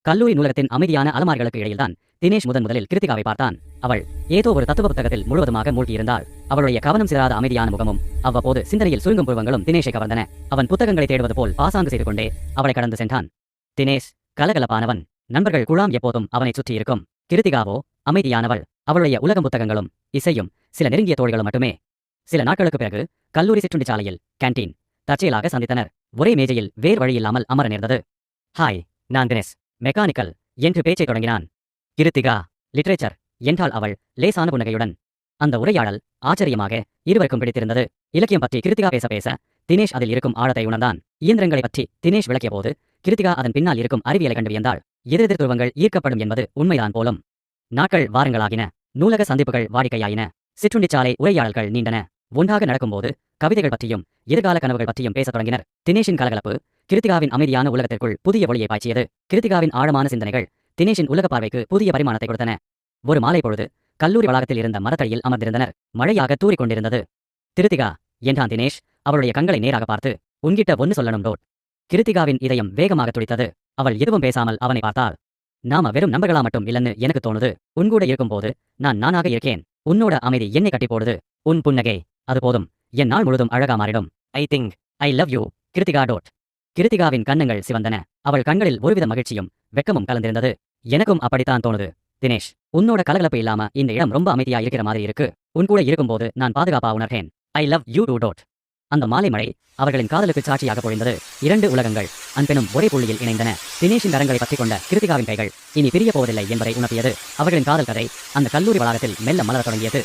கல்லூரி நூலகத்தின் அமைதியான அலமாரிகளுக்கு இடையில்தான் தினேஷ் முதலில் கிருத்திகாவை பார்த்தான். அவள் ஏதோ ஒரு தத்துவ புத்தகத்தில் முழுவதுமாக மூழ்கியிருந்தாள். அவளுடைய கவனம் சிதறாத அமைதியான முகமும் அவ்வப்போது சிந்தனையில் சுருங்கும் புருவங்களும் தினேஷை கவர்ந்தன. அவன் புத்தகங்களை தேடுவது போல் பாசாங்கு செய்து கொண்டே அவளை கடந்து சென்றான். தினேஷ் கலகலப்பானவன். நண்பர்கள் குழாம் எப்போதும் அவனை சுற்றி இருக்கும். கிருத்திகாவோ அமைதியானவள். அவளுடைய உலகம் புத்தகங்களும் இசையும் சில நெருங்கிய தோள்களும் மட்டுமே. சில நாட்களுக்கு பிறகு கல்லூரி சிற்றுண்டிச்சாலையில் கேண்டீன் தற்செயலாக சந்தித்தனர். ஒரே மேஜையில் வேறு வழியில்லாமல் அமர நேர்ந்தது. ஹாய், நான் தினேஷ், மெக்கானிக்கல் என்று பேச்சை தொடங்கினான். கிருத்திகா லிட்ரேச்சர் என்றாள் அவள் லேசான புன்னகையுடன். அந்த உரையாடல் ஆச்சரியமாக இருவருக்கும் பிடித்திருந்தது. இலக்கியம் பற்றி கிருத்திகா பேச பேச தினேஷ் அதில் இருக்கும் ஆழத்தை உணர்ந்தான். இயந்திரங்களை பற்றி தினேஷ் விளக்கிய போது கிருத்திகா அதன் பின்னால் இருக்கும் அறிவியலை கண்டு வியந்தாள். எதிரெதிர் துருவங்கள் ஈர்க்கப்படும் என்பது உண்மைதான் போலும். நாட்கள் வாரங்களாகின. நூலக சந்திப்புகள் வாடிக்கையாயின. சிற்றுண்டிச்சாலை உரையாடல்கள் நீண்டன. ஒன்றாக நடக்கும்போது கவிதைகள் பற்றியும் எதிர்கால கனவுகள் பற்றியும் பேசத் தொடங்கினர். தினேஷின் கலகலப்பு கிருத்திகாவின் அமைதியான உலகத்திற்குள் புதிய ஒளியை பாய்ச்சியது. கிருத்திகாவின் ஆழமான சிந்தனைகள் தினேஷின் உலக பார்வைக்கு புதிய பரிமாணத்தை கொடுத்தன. ஒரு மாலை பொழுது கல்லூரி வளாகத்தில் இருந்த மரத்தடியில் அமர்ந்திருந்தனர். மழையாக தூறிக் கொண்டிருந்தது. கிருத்திகா என்றான் தினேஷ் அவளுடைய கண்களை நேராக பார்த்து. உன்கிட்ட ஒன்னு சொல்லணும் டோட். கிருத்திகாவின் இதயம் வேகமாக துடித்தது. அவள் எதுவும் பேசாமல் அவனை பார்த்தாள். நாம வெறும் நண்பர்களா மட்டும் இல்லன்னு எனக்கு தோணுது. உன்கூட இருக்கும்போது நான் நானாக இருக்கேன். உன்னோட அமைதி என்னை கட்டி போடுது. உன் புன்னகை அது போதும். என் நாள் முழுதும் அழகா மாறிடும். I think I love you Krithika டோட். கிருத்திகாவின் கன்னங்கள் சிவந்தன. அவள் கண்களில் ஒருவித மகிழ்ச்சியும் வெக்கமும் கலந்திருந்தது. எனக்கும் அப்படித்தான் தோணுது தினேஷ். உன்னோட கலகலப்பு இல்லாம இந்த இடம் ரொம்ப அமைதியா இருக்கிற மாதிரி இருக்கு. உன் கூட இருக்கும்போது நான் பாதுகாப்பா உணர்றேன். ஐ லவ் யூ டூ டோட். அந்த மாலை மழை அவர்களின் காதலுக்கு சாட்சியாக பொழிந்தது. இரண்டு உலகங்கள் அன்பெனும் ஒரே புள்ளியில் இணைந்தன. தினேஷின் கரங்களை பற்றிக் கொண்ட கிருத்திகாவின் கைகள் இனி பிரிய போவதில்லை என்பதை உணர்த்தியது. அவர்களின் காதல் கதை அந்த கல்லூரி வளாகத்தில் மெல்ல மலரத் தொடங்கியது.